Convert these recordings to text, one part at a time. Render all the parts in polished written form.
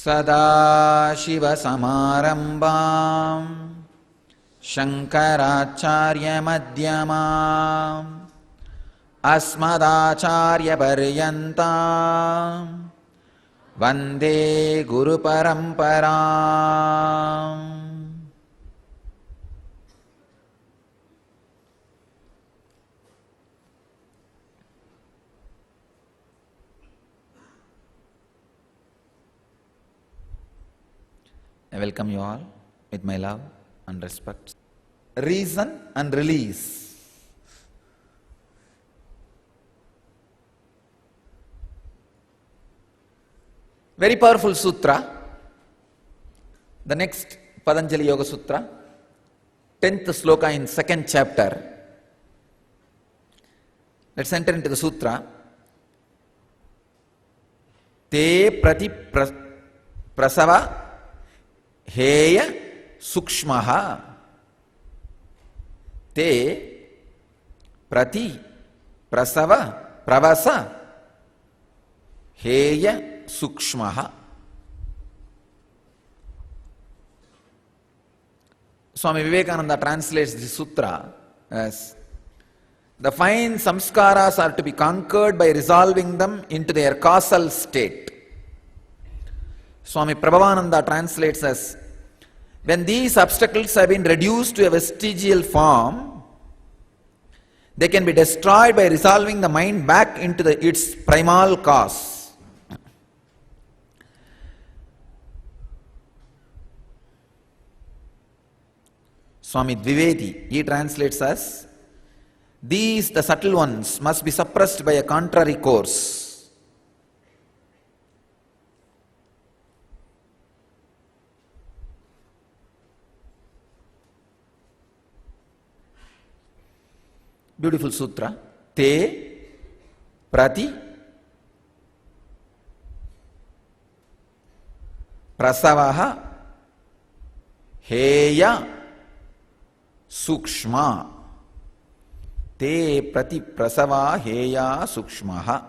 सदाशिवसमारम्भां शङ्कराचार्यमध्यमाम् अस्मदाचार्यपर्यन्तां वन्दे गुरुपरम्पराम्। I welcome you all with my love and respect. Reason and release. Very powerful sutra. The next Patanjali Yoga Sutra, 10th sloka in 2nd chapter. Let's enter into the sutra. Te prati prasava heya sukshmaha. Te prati prasava pravasa heya sukshmaha. Swami Vivekananda translates this sutra as the fine samskaras are to be conquered by resolving them into their causal state. Swami Prabhavananda translates as when these obstacles have been reduced to a vestigial form, they can be destroyed by resolving the mind back into its primal cause. Swami Dvivedi, he translates as these, the subtle ones, must be suppressed by a contrary course. Beautiful sutra. Te prati prasavaha heya sukshma. Te prati prasava heya sukshmaha.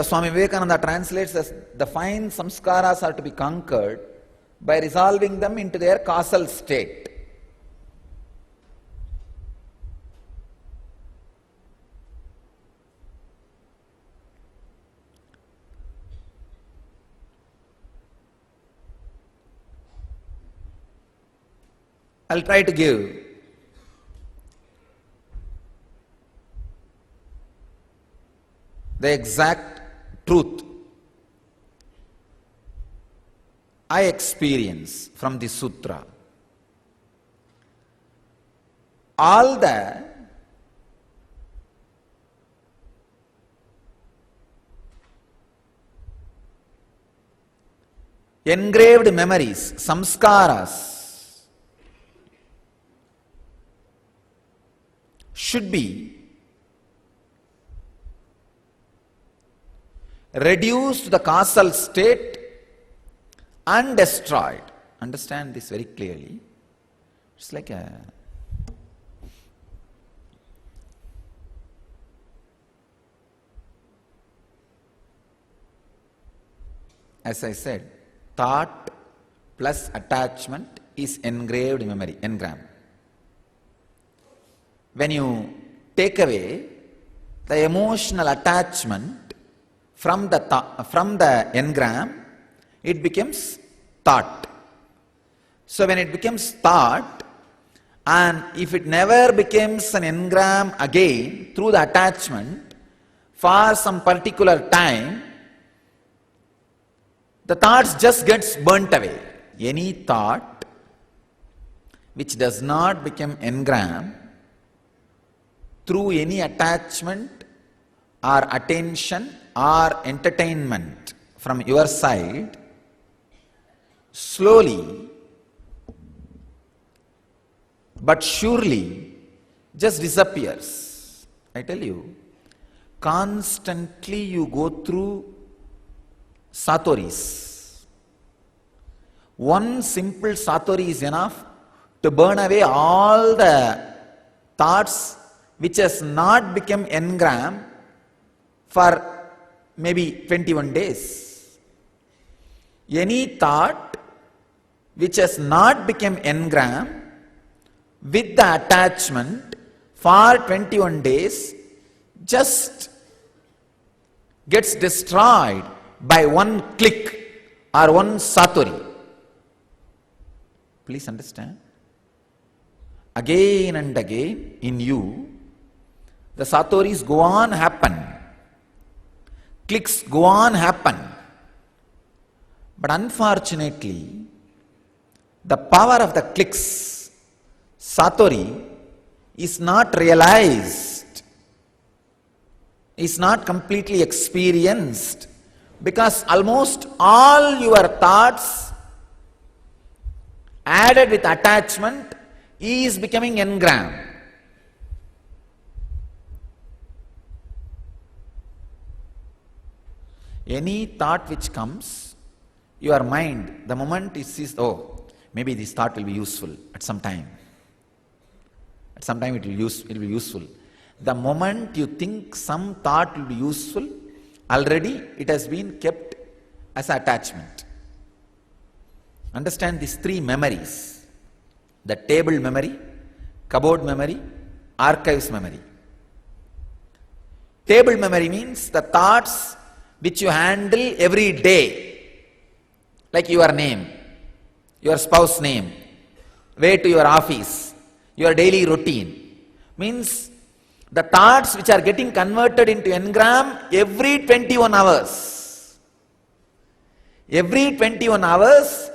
Swami Vivekananda translates as the fine samskaras are to be conquered by resolving them into their causal state. I'll try to give the exact truth I experience from this sutra. All the engraved memories, samskaras, should be reduced to the causal state and destroyed. Understand this very clearly. It's like as I said, thought plus attachment is engraved memory, engram. When you take away the emotional attachment from the engram, it becomes thought. So when it becomes thought, and if it never becomes an engram again through the attachment for some particular time, the thoughts just gets burnt away. Any thought which does not become engram through any attachment or attention or entertainment from your side, slowly but surely just disappears. I tell you, constantly you go through satoris. One simple satori is enough to burn away all the thoughts which has not become engram for maybe 21 days. Any thought which has not become engram with the attachment for 21 days just gets destroyed by one click or one satori. Please understand. Again and again in you, the satoris go on happen. Clicks go on happen. But unfortunately, the power of the clicks, satori, is not realized, is not completely experienced, because almost all your thoughts added with attachment is becoming engram. Any thought which comes, your mind, the moment it sees, oh, maybe this thought will be useful at some time. At some time it will be useful. The moment you think some thought will be useful, already it has been kept as attachment. Understand these three memories: the table memory, cupboard memory, archives memory. Table memory means the thoughts which you handle every day, like your name, your spouse name, way to your office, your daily routine. Means the thoughts which are getting converted into engram every 21 hours. Every 21 hours,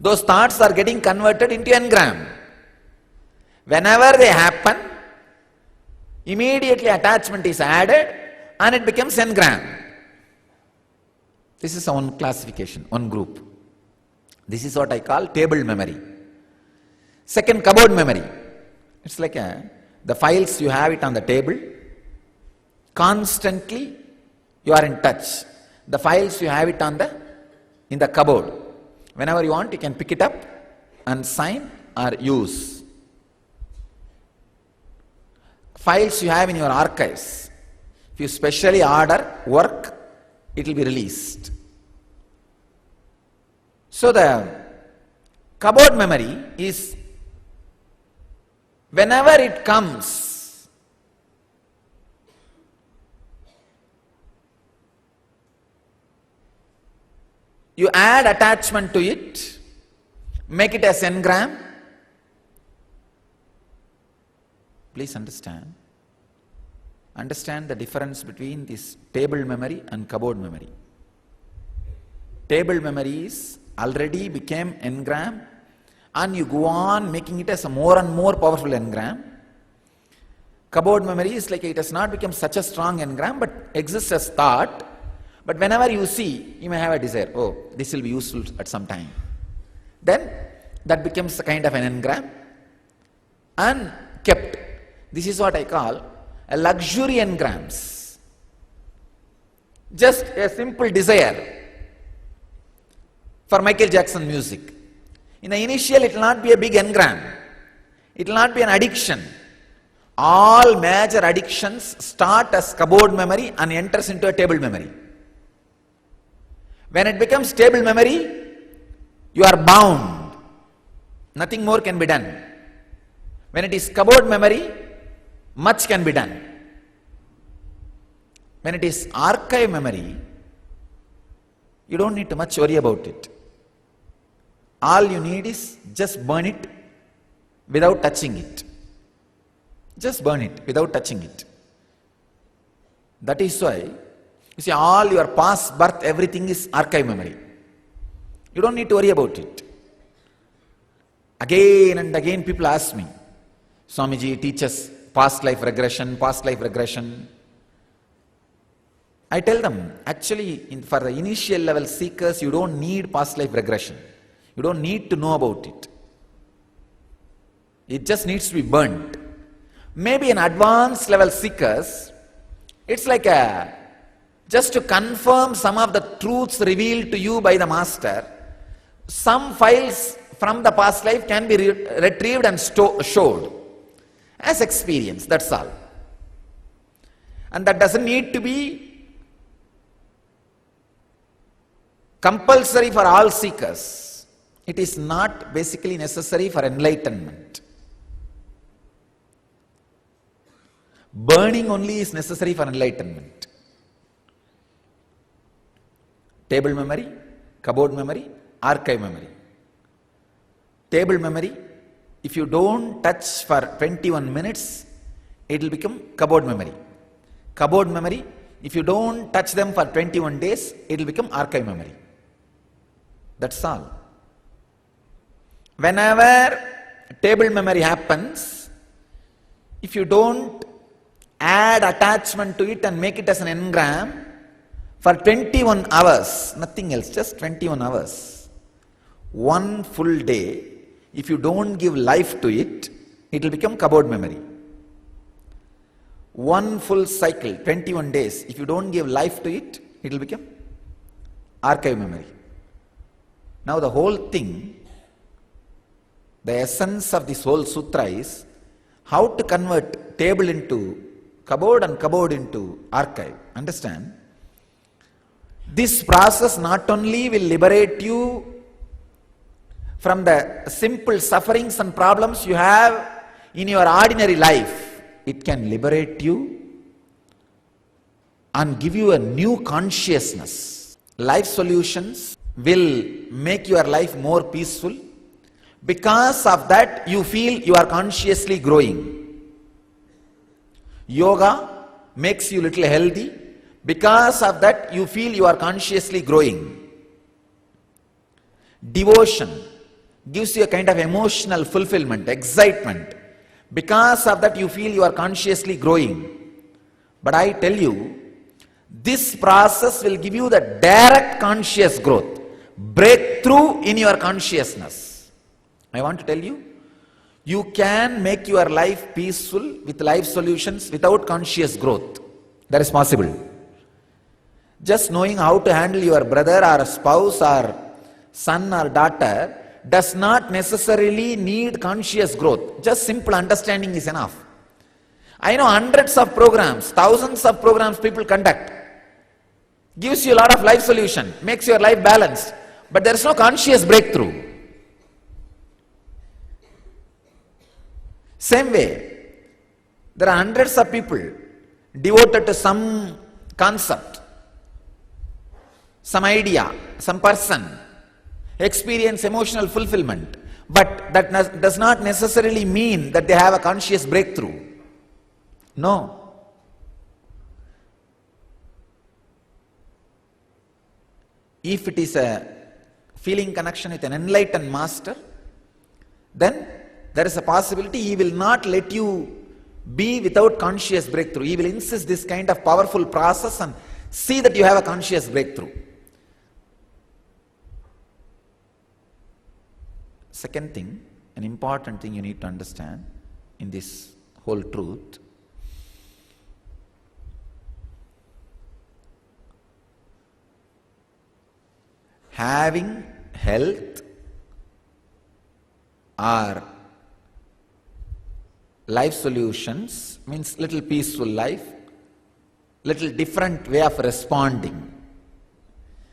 those thoughts are getting converted into engram. Whenever they happen, immediately attachment is added and it becomes engram. This is one classification, one group. This is what I call table memory. Second, cupboard memory. It's like the files you have it on the table. Constantly you are in touch. The files you have it in the cupboard. Whenever you want, you can pick it up and sign or use. Files you have in your archives. If you specially order work, it will be released. So the cupboard memory is whenever it comes, you add attachment to it, make it as engram. Please understand. Understand the difference between this table memory and cupboard memory. Table memories already became engram and you go on making it as a more and more powerful engram. Cupboard memory is like it has not become such a strong engram but exists as thought. But whenever you see, you may have a desire, oh, this will be useful at some time. Then that becomes a kind of an engram and kept. This is what I call a luxury engrams. Just a simple desire for Michael Jackson music. In the initial, it will not be a big engram. It will not be an addiction. All major addictions start as cupboard memory and enters into a table memory. When it becomes table memory, you are bound. Nothing more can be done. When it is cupboard memory, much can be done. When it is archive memory, you don't need to much worry about it. All you need is just burn it without touching it. Just burn it without touching it. That is why, you see, all your past birth, everything is archive memory. You don't need to worry about it. Again and again people ask me, Swamiji teaches past life regression, past life regression. I tell them, actually, for the initial level seekers, you don't need past life regression. You don't need to know about it. It just needs to be burnt. Maybe in advanced level seekers, It's like just to confirm some of the truths revealed to you by the master. Some files from the past life can be retrieved and showed as experience, that's all. And that doesn't need to be compulsory for all seekers. It is not basically necessary for enlightenment. Burning only is necessary for enlightenment. Table memory, cupboard memory, archive memory. Table memory, if you don't touch for 21 minutes, it will become cupboard memory. Cupboard memory, if you don't touch them for 21 days, it will become archive memory. That's all. Whenever table memory happens, if you don't add attachment to it and make it as an engram, for 21 hours, nothing else, just 21 hours, one full day, if you don't give life to it, it will become cupboard memory. One full cycle, 21 days, if you don't give life to it, it will become archive memory. Now the whole thing, the essence of this whole sutra is how to convert table into cupboard and cupboard into archive. Understand? This process not only will liberate you from the simple sufferings and problems you have in your ordinary life, it can liberate you and give you a new consciousness. Life solutions will make your life more peaceful. Because of that, you feel you are consciously growing. Yoga makes you little healthy. Because of that, you feel you are consciously growing. Devotion gives you a kind of emotional fulfillment, excitement. Because of that, you feel you are consciously growing. But I tell you, this process will give you the direct conscious growth, breakthrough in your consciousness. I want to tell you, you can make your life peaceful with life solutions without conscious growth. That is possible. Just knowing how to handle your brother or spouse or son or daughter does not necessarily need conscious growth. Just simple understanding is enough. I know hundreds of programs, thousands of programs people conduct. Gives you a lot of life solution, makes your life balanced. But there is no conscious breakthrough. Same way, there are hundreds of people devoted to some concept, some idea, some person, experience emotional fulfillment. But that does not necessarily mean that they have a conscious breakthrough. No. If it is a feeling connection with an enlightened master, then there is a possibility he will not let you be without conscious breakthrough. He will insist this kind of powerful process and see that you have a conscious breakthrough. Second thing, an important thing you need to understand in this whole truth, having health or life solutions means little peaceful life, little different way of responding.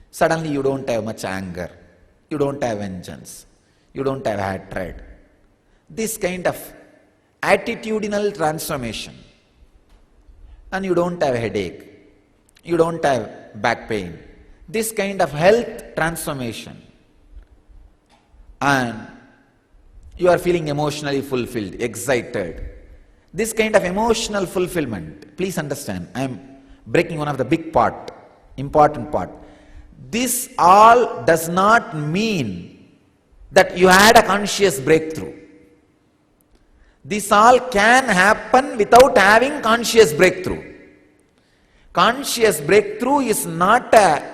Suddenly you don't have much anger, you don't have vengeance, you don't have hatred. This kind of attitudinal transformation. And you don't have headache, you don't have back pain. This kind of health transformation. And you are feeling emotionally fulfilled, excited. This kind of emotional fulfillment, please understand, I am breaking one of the big part, important part. This all does not mean that you had a conscious breakthrough. This all can happen without having conscious breakthrough. Conscious breakthrough is not a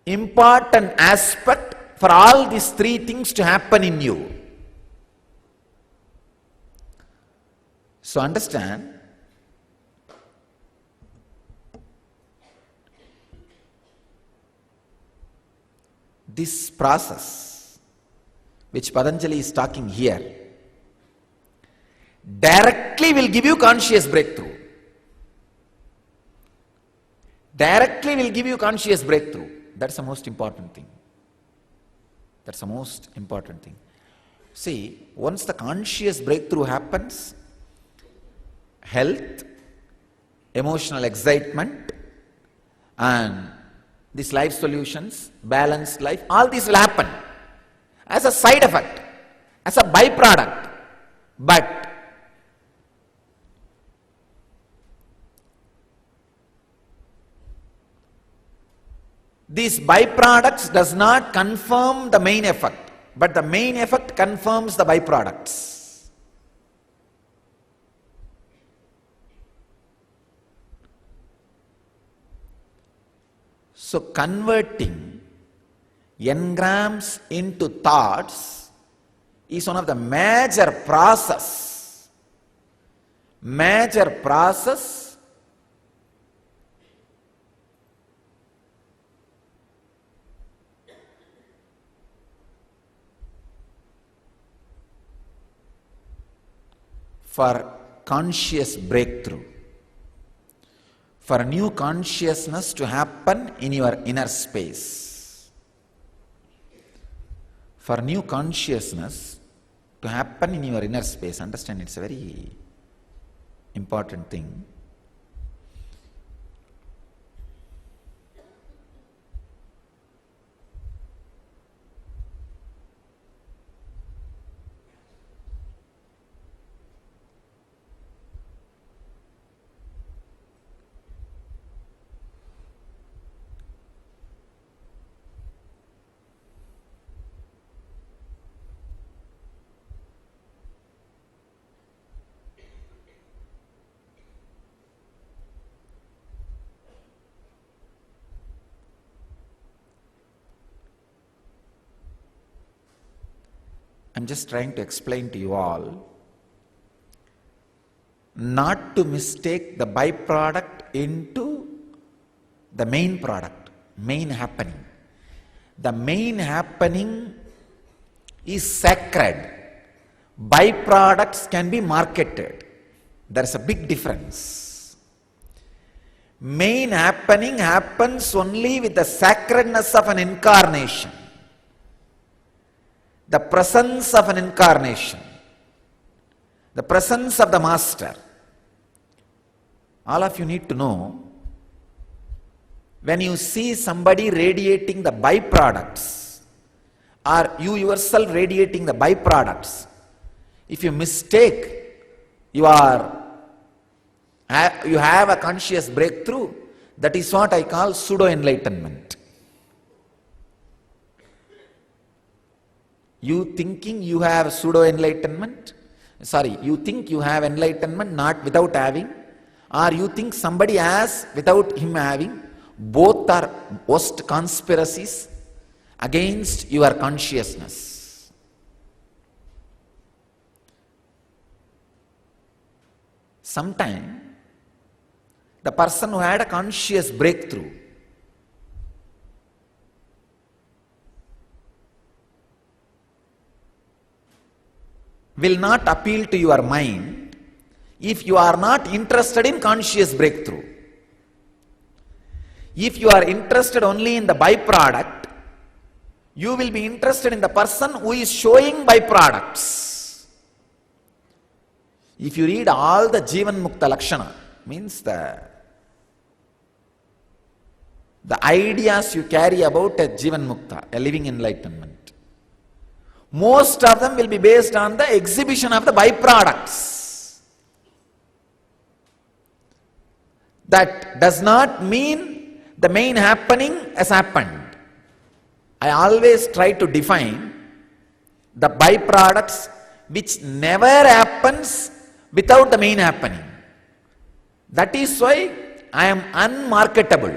important aspect for all these three things to happen in you. So understand, this process, which Patanjali is talking here, directly will give you conscious breakthrough. Directly will give you conscious breakthrough. That's the most important thing. That's the most important thing. See, once the conscious breakthrough happens, health, emotional excitement, and these life solutions, balanced life, all these will happen as a side effect, as a byproduct. But these byproducts does not confirm the main effect, but the main effect confirms the byproducts. So converting engrams into thoughts is one of the major process for conscious breakthrough, for new consciousness to happen in your inner space. For new consciousness to happen in your inner space, understand, it's a very important thing. I'm just trying to explain to you all not to mistake the byproduct into the main product, main happening. The main happening is sacred. Byproducts can be marketed. There's a big difference. Main happening happens only with the sacredness of an incarnation. The presence of an incarnation, the presence of the master. All of you need to know, when you see somebody radiating the byproducts, or you yourself radiating the byproducts, if you mistake, you have a conscious breakthrough, that is what I call pseudo-enlightenment. You thinking you have pseudo-enlightenment, you think you have enlightenment not without having, or you think somebody has without him having, both are worst conspiracies against your consciousness. Sometime, the person who had a conscious breakthrough will not appeal to your mind if you are not interested in conscious breakthrough. If you are interested only in the byproduct, you will be interested in the person who is showing byproducts. If you read all the Jivan Mukta Lakshana, means the ideas you carry about a Jivan Mukta, a living enlightenment, most of them will be based on the exhibition of the byproducts. That does not mean the main happening has happened. I always try to define the byproducts which never happens without the main happening. That is why I am unmarketable.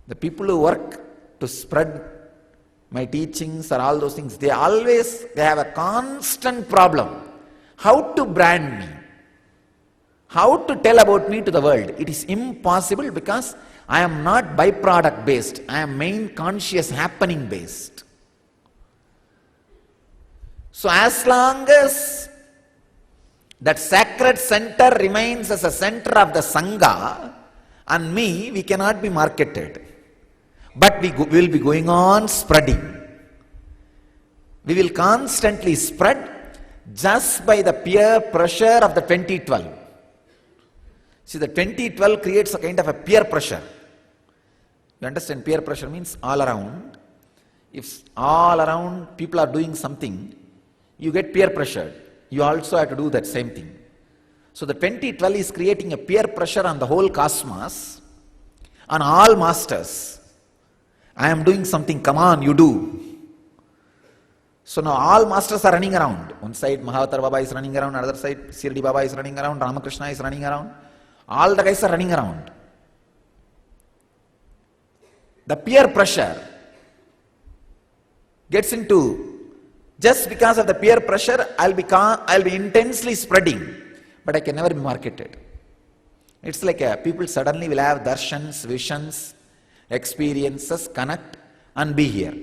The people who work to spread my teachings or all those things, they have a constant problem. How to brand me? How to tell about me to the world? It is impossible because I am not byproduct based. I am main conscious happening based. So as long as that sacred center remains as a center of the Sangha and me, we cannot be marketed. But we will be going on spreading. We will constantly spread just by the peer pressure of the 2012. See, the 2012 creates a kind of a peer pressure. You understand, peer pressure means all around. If all around people are doing something, you get peer pressured. You also have to do that same thing. So the 2012 is creating a peer pressure on the whole cosmos, on all masters. I am doing something, come on, you do. So now all masters are running around. One side Mahavatar Baba is running around, another side Shirdi Baba is running around, Ramakrishna is running around. All the guys are running around. The peer pressure gets into, just because of the peer pressure, I'll be intensely spreading, but I can never be marketed. It's like people suddenly will have darshans, visions, experiences, connect and be here.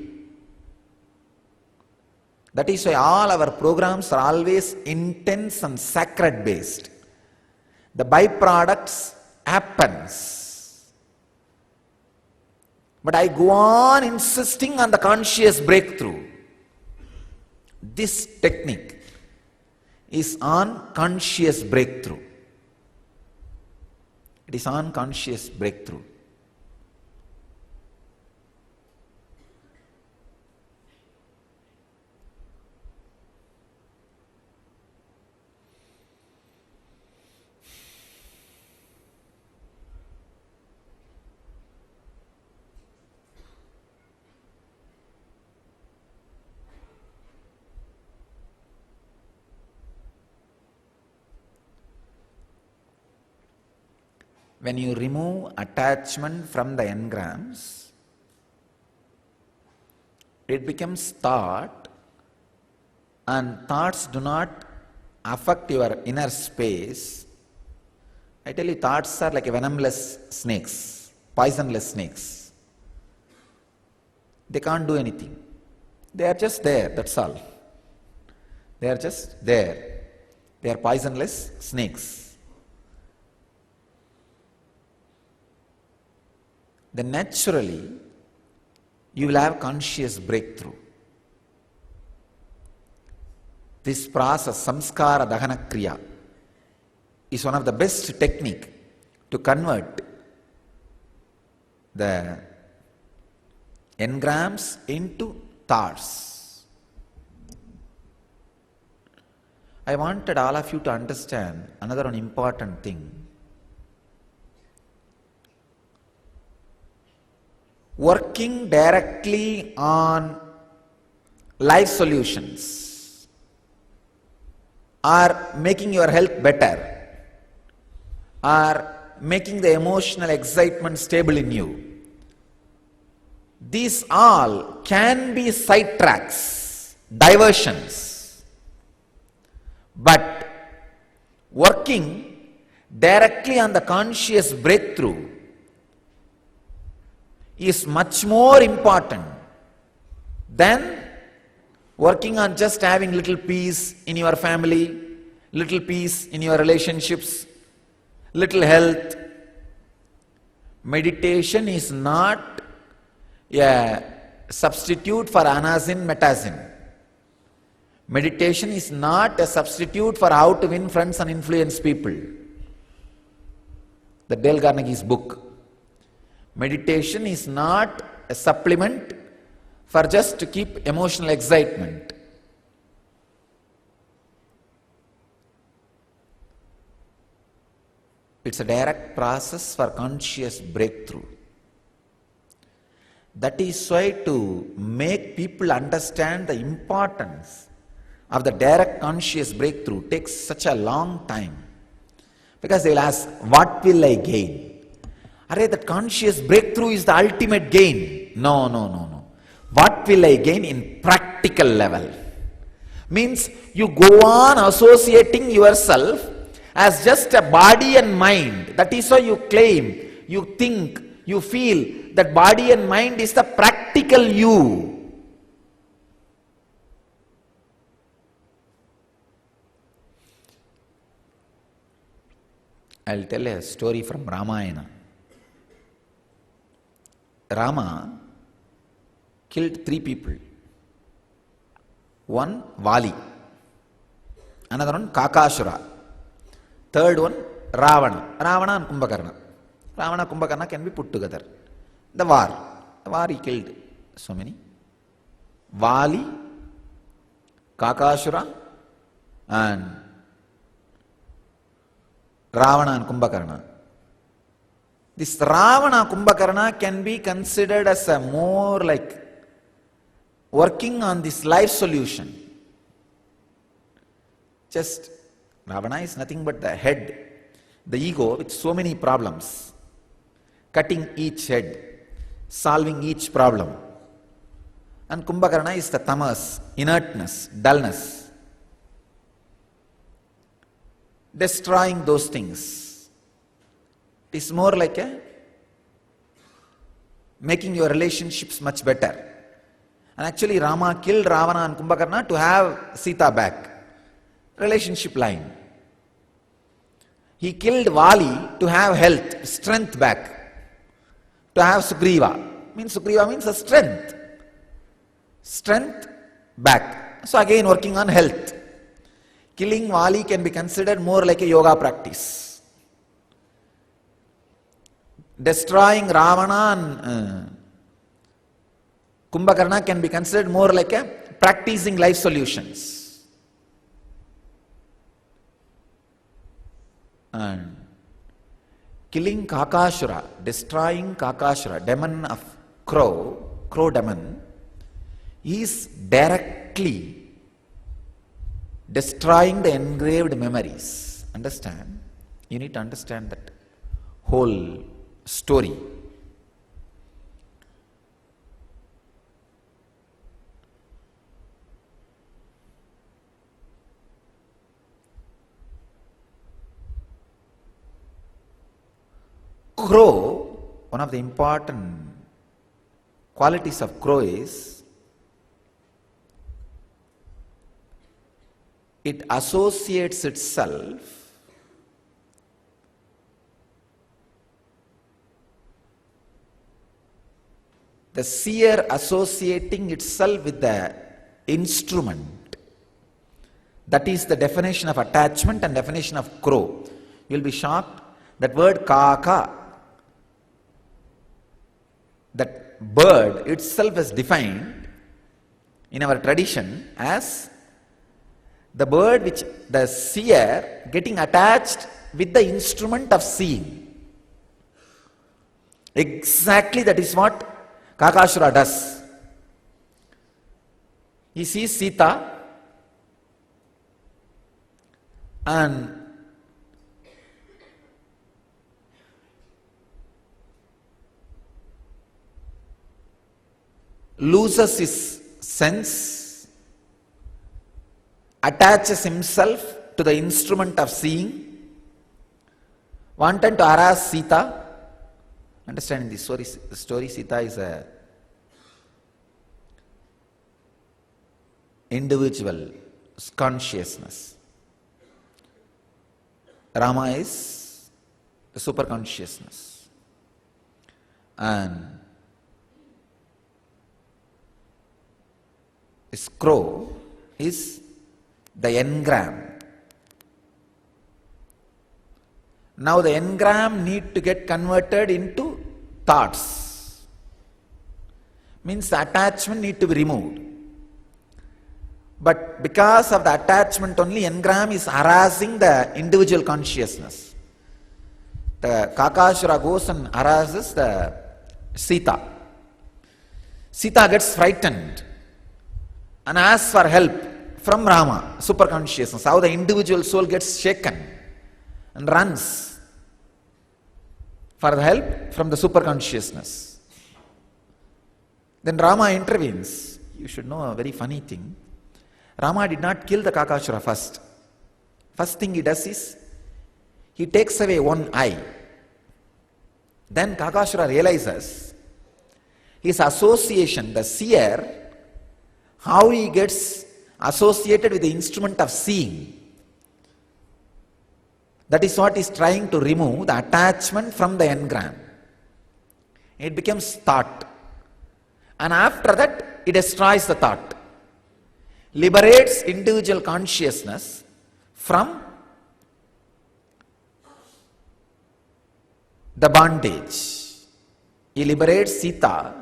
That is why all our programs are always intense and sacred based. The byproducts happens. But I go on insisting on the conscious breakthrough. This technique is on conscious breakthrough. It is on conscious breakthrough. When you remove attachment from the engrams, it becomes thought, and thoughts do not affect your inner space. I tell you, thoughts are like venomless snakes, poisonless snakes. They can't do anything. They are just there, that's all. They are just there. They are poisonless snakes. Then naturally, you will have conscious breakthrough. This process, samskara dahana kriya, is one of the best technique to convert the engrams into thoughts. I wanted all of you to understand another one important thing. Working directly on life solutions or making your health better or making the emotional excitement stable in you, these all can be sidetracks, diversions. But working directly on the conscious breakthrough is much more important than working on just having little peace in your family, little peace in your relationships, little health. Meditation is not a substitute for anazin, metazin. Meditation is not a substitute for how to win friends and influence people. The Dale Carnegie's book. Meditation is not a supplement for just to keep emotional excitement. It's a direct process for conscious breakthrough. That is why to make people understand the importance of the direct conscious breakthrough takes such a long time. Because they will ask, what will I gain? Array, that conscious breakthrough is the ultimate gain. No. What will I gain in practical level? Means you go on associating yourself as just a body and mind. That is why you claim, you think, You feel that body and mind is the practical you. I'll tell a story from Ramayana. Rama killed 3 people. One, Vali. Another one, Kakashura. Third one, Ravana. Ravana and Kumbhakarna. Ravana and Kumbhakarna can be put together. The war he killed so many. Vali, Kakashura and Ravana and Kumbhakarna. This Ravana Kumbhakarna can be considered as a more like working on this life solution. Just Ravana is nothing but the head, the ego with so many problems, cutting each head, solving each problem. And Kumbhakarna is the tamas, inertness, dullness, destroying those things. It is more like making your relationships much better. And actually Rama killed Ravana and Kumbhakarna to have Sita back. Relationship line. He killed Vali to have health, strength back. To have Sugriva. Sugriva means a strength. Strength back. So again working on health. Killing Vali can be considered more like a yoga practice. Destroying Ravana and Kumbhakarna can be considered more like a practicing life solutions. And killing Kakashura, destroying Kakashura, demon of crow demon, is directly destroying the engraved memories. Understand? You need to understand that whole story. Crow, one of the important qualities of crow is it associates itself the seer associating itself with the instrument. That is the definition of attachment and definition of crow. You will be shocked. That word kaka, that bird itself is defined in our tradition as the bird which the seer getting attached with the instrument of seeing. Exactly that is what Kakashura does. He sees Sita and loses his sense, attaches himself to the instrument of seeing, wanted to harass Sita. Understanding the story, Sita is a individual consciousness. Rama is the super consciousness. And this crow is the engram. Now the engram need to get converted into thoughts. Means the attachment need to be removed. But because of the attachment only, engram is harassing the individual consciousness. The Kakashura goes and harasses the Sita. Sita gets frightened and asks for help from Rama, super consciousness. How the individual soul gets shaken and runs for the help from the super consciousness. Then Rama intervenes. You should know a very funny thing. Rama did not kill the Kakashura first. First thing he does is, he takes away one eye. Then Kakashura realizes his association, the seer, how he gets associated with the instrument of seeing. That is what is trying to remove the attachment from the engram. It becomes thought. And after that, it destroys the thought. Liberates individual consciousness from the bondage. He liberates Sita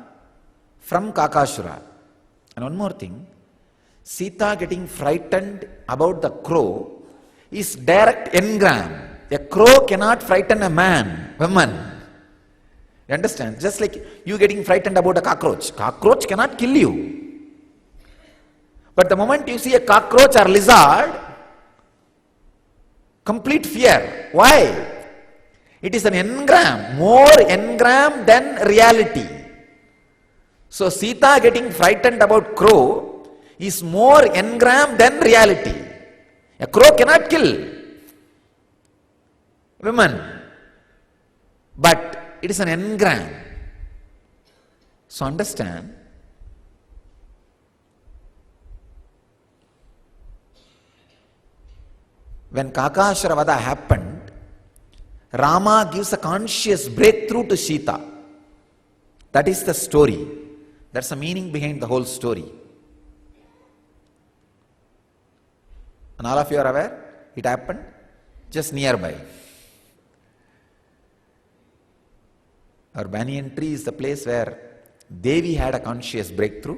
from Kakashura. And one more thing, Sita getting frightened about the crow is direct engram. A crow cannot frighten a woman. You understand? Just like you getting frightened about a cockroach. Cockroach cannot kill you. But the moment you see a cockroach or lizard, complete fear. Why? It is an engram, more engram than reality. So Sita getting frightened about crow is more engram than reality. A crow cannot kill women, but it is an engram. So understand, when Kakashura Vada happened, Rama gives a conscious breakthrough to Sita. That is the story. That's the meaning behind the whole story. And all of you are aware, it happened just nearby. Our banyan tree is the place where Devi had a conscious breakthrough,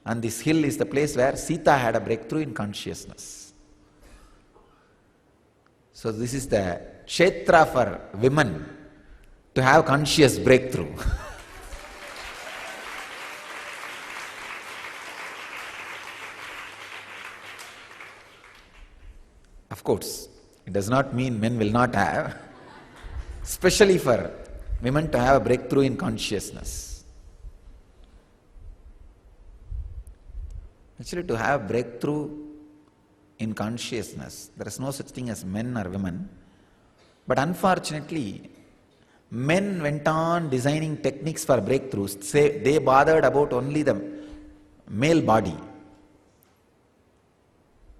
and this hill is the place where Sita had a breakthrough in consciousness. So this is the kshetra for women to have conscious breakthrough. Of course, it does not mean men will not have, especially for women to have a breakthrough in consciousness. Actually, to have breakthrough in consciousness, there is no such thing as men or women. But unfortunately, men went on designing techniques for breakthroughs. Say they bothered about only the male body.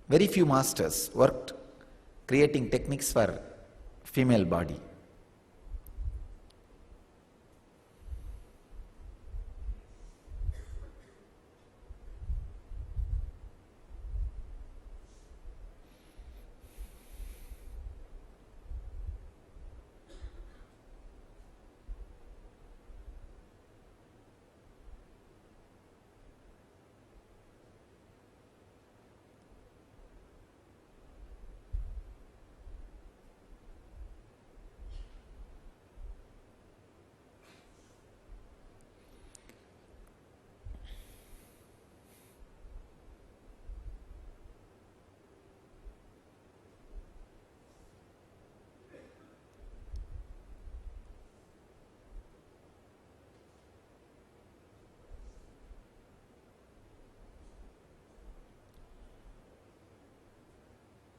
Very few masters worked creating techniques for female body.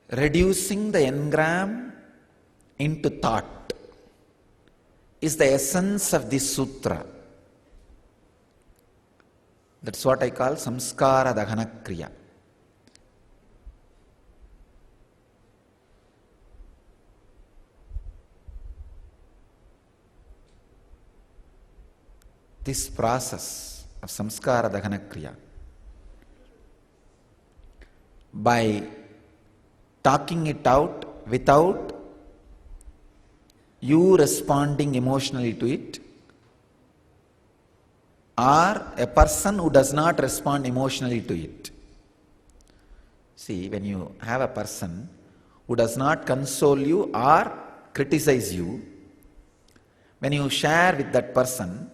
Reducing the engram into thought is the essence of this sutra. That's what I call samskara dahana kriya. This process of samskara dahana kriya, by talking it out without you responding emotionally to it, or a person who does not respond emotionally to it. See, when you have a person who does not console you or criticize you, when you share with that person,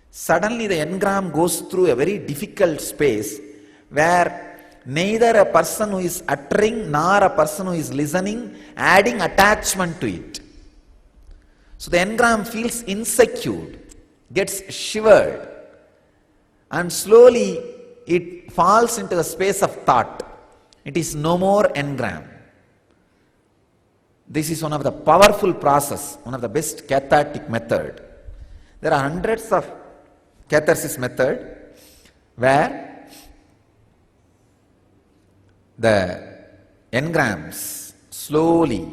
suddenly the engram goes through a very difficult space where neither a person who is uttering nor a person who is listening adding attachment to it. So the engram feels insecure, gets shivered, and slowly it falls into the space of thought. It is no more engram. This is one of the powerful process, one of the best cathartic method There are hundreds of catharsis method where the engrams slowly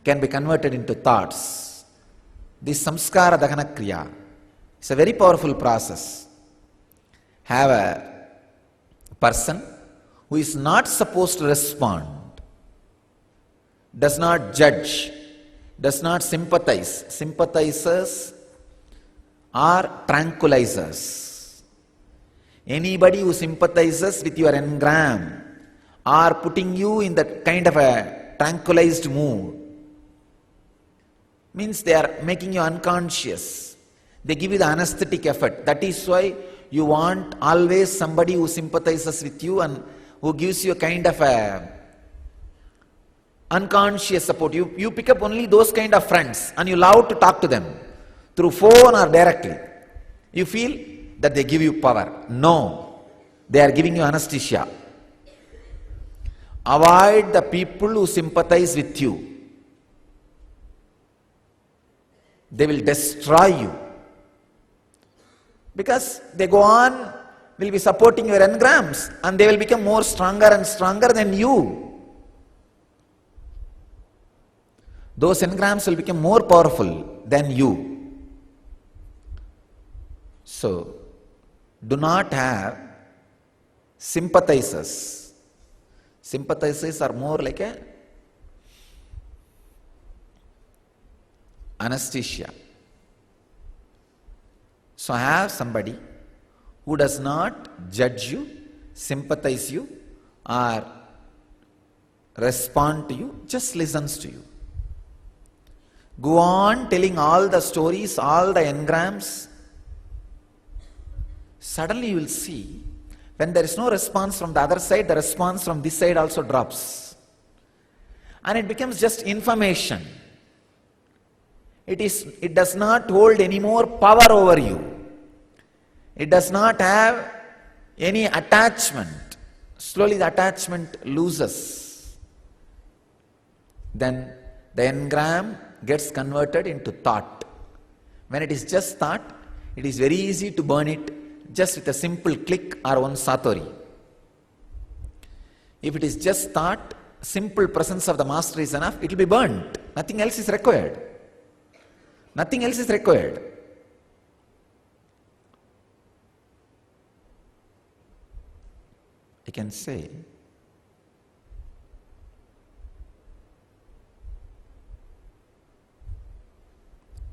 can be converted into thoughts. This samskara dahana kriya is a very powerful process. Have a person who is not supposed to respond, does not judge, does not sympathize. Sympathizers are tranquilizers. Anybody who sympathizes with your engram are putting you in that kind of a tranquilized mood. Means they are making you unconscious. They give you the anesthetic effect. That is why you want always somebody who sympathizes with you and who gives you a kind of a unconscious support. You pick up only those kind of friends and you love to talk to them through phone or directly. You feel that they give you power. No, they are giving you anesthesia. Avoid the people who sympathize with you. They will destroy you. Because they go on, will be supporting your engrams and they will become more stronger and stronger than you. Those engrams will become more powerful than you. So, do not have sympathizers. Sympathizers are more like a anesthesia. So have somebody who does not judge you, sympathize you, or respond to you, just listens to you. Go on telling all the stories, all the engrams. Suddenly you will see, when there is no response from the other side, the response from this side also drops. And it becomes just information. It does not hold any more power over you. It does not have any attachment. Slowly the attachment loses. Then the engram gets converted into thought. When it is just thought, it is very easy to burn it just with a simple click or one satori. If it is just thought, simple presence of the master is enough, it will be burnt. Nothing else is required. Nothing else is required. I can say,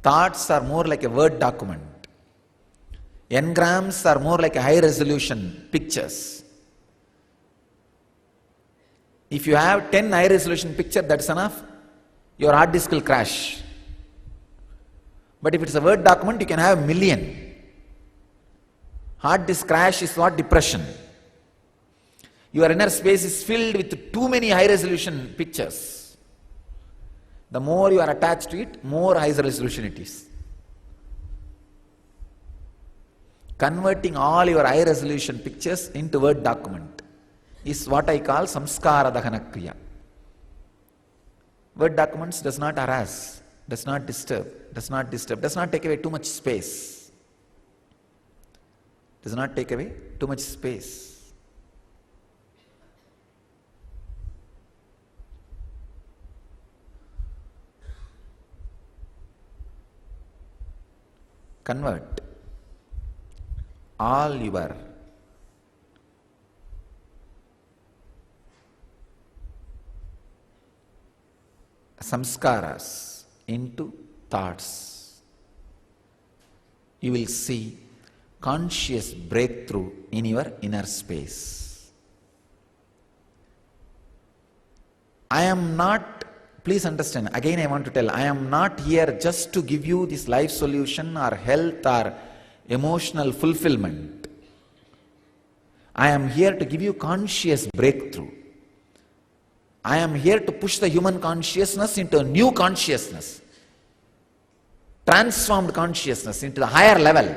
thoughts are more like a Word document. Engrams are more like a high resolution pictures. If you have 10 high resolution pictures, that's enough. Your hard disk will crash. But if it's a Word document, you can have 1,000,000. Hard disk crash is what? Depression. Your inner space is filled with too many high resolution pictures. The more you are attached to it, more high resolution it is. Converting all your high resolution pictures into Word document is what I call samskara dahana kriya. Word documents does not harass, does not disturb, does not take away too much space. Does not take away too much space. Convert all your samskaras into thoughts. You will see conscious breakthrough in your inner space. I am not, please understand, again I want to tell, I am not here just to give you this life solution or health or emotional fulfillment. I am here to give you conscious breakthrough. I am here to push the human consciousness into a new consciousness, transformed consciousness into the higher level.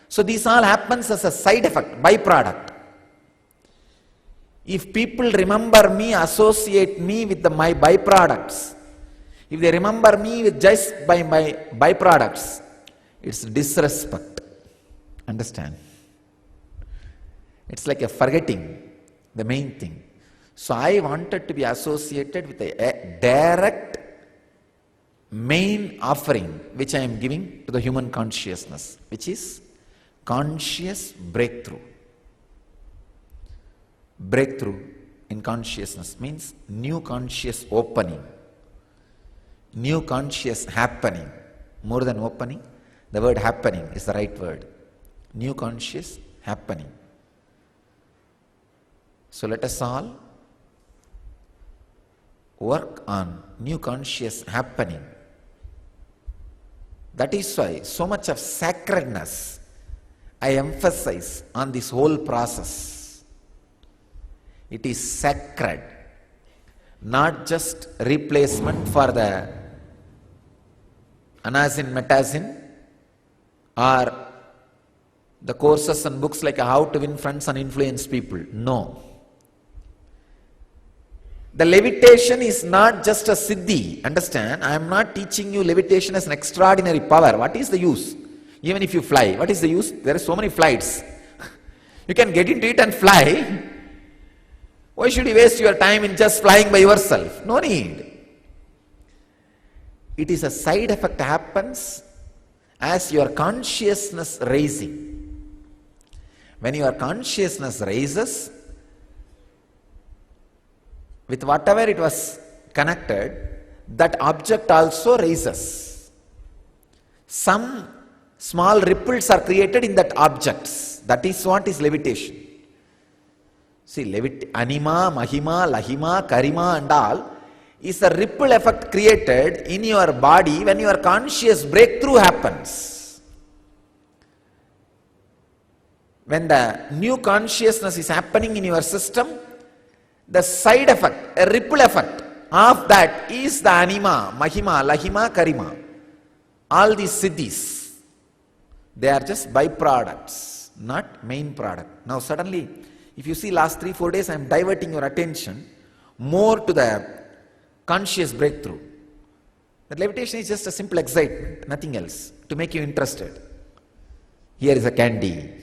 So this all happens as a side effect, byproduct. If people remember me, associate me with my byproducts, If they remember me with just by my byproducts, it's disrespect. Understand? It's like a forgetting the main thing. So I wanted to be associated with a direct main offering which I am giving to the human consciousness, which is conscious breakthrough. Breakthrough in consciousness means new conscious opening, new conscious happening. More than opening, the word happening is the right word. New conscious happening. So let us all work on new conscious happening. That is why so much of sacredness I emphasize on this whole process. It is sacred, not just replacement for the Anazin, Metazin, or the courses and books like How to Win Friends and Influence People. No. The levitation is not just a siddhi. Understand? I am not teaching you levitation as an extraordinary power. What is the use? Even if you fly, what is the use? There are so many flights. You can get into it and fly. Why should you waste your time in just flying by yourself? No need. It is a side effect happens as your consciousness raising. When your consciousness raises, with whatever it was connected, that object also raises. Some small ripples are created in that objects. That is what is levitation. See, anima, mahima, lahima, karima and all is a ripple effect created in your body when your conscious breakthrough happens. When the new consciousness is happening in your system, the side effect, a ripple effect of that is the anima, mahima, lahima, karima. All these siddhis, they are just byproducts, not main product. Now suddenly, if you see last 3-4 days, I am diverting your attention more to the conscious breakthrough. That levitation is just a simple excitement, nothing else, to make you interested. Here is a candy.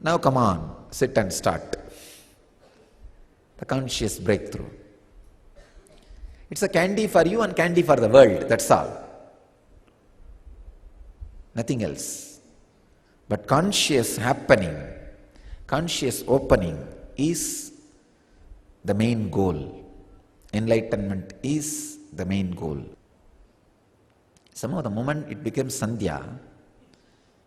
Now come on, sit and start. The conscious breakthrough. It's a candy for you and candy for the world, that's all. Nothing else. But conscious happening, conscious opening is the main goal. Enlightenment is the main goal. Somehow the moment it became Sandhya,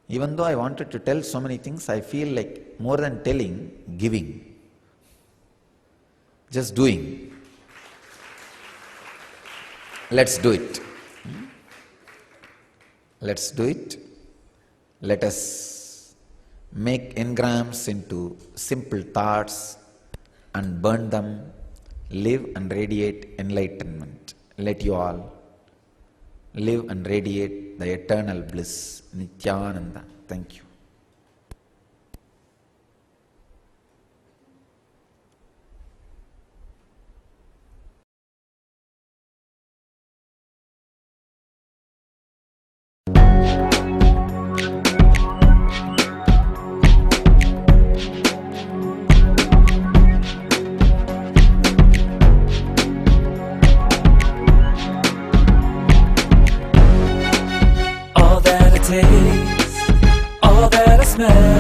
even though I wanted to tell so many things, I feel like more than telling, giving. Just doing. Let's do it. Let's do it. Let us make engrams into simple thoughts and burn them, live and radiate enlightenment. Let you all live and radiate the eternal bliss, Nityananda. Thank you. All that I smell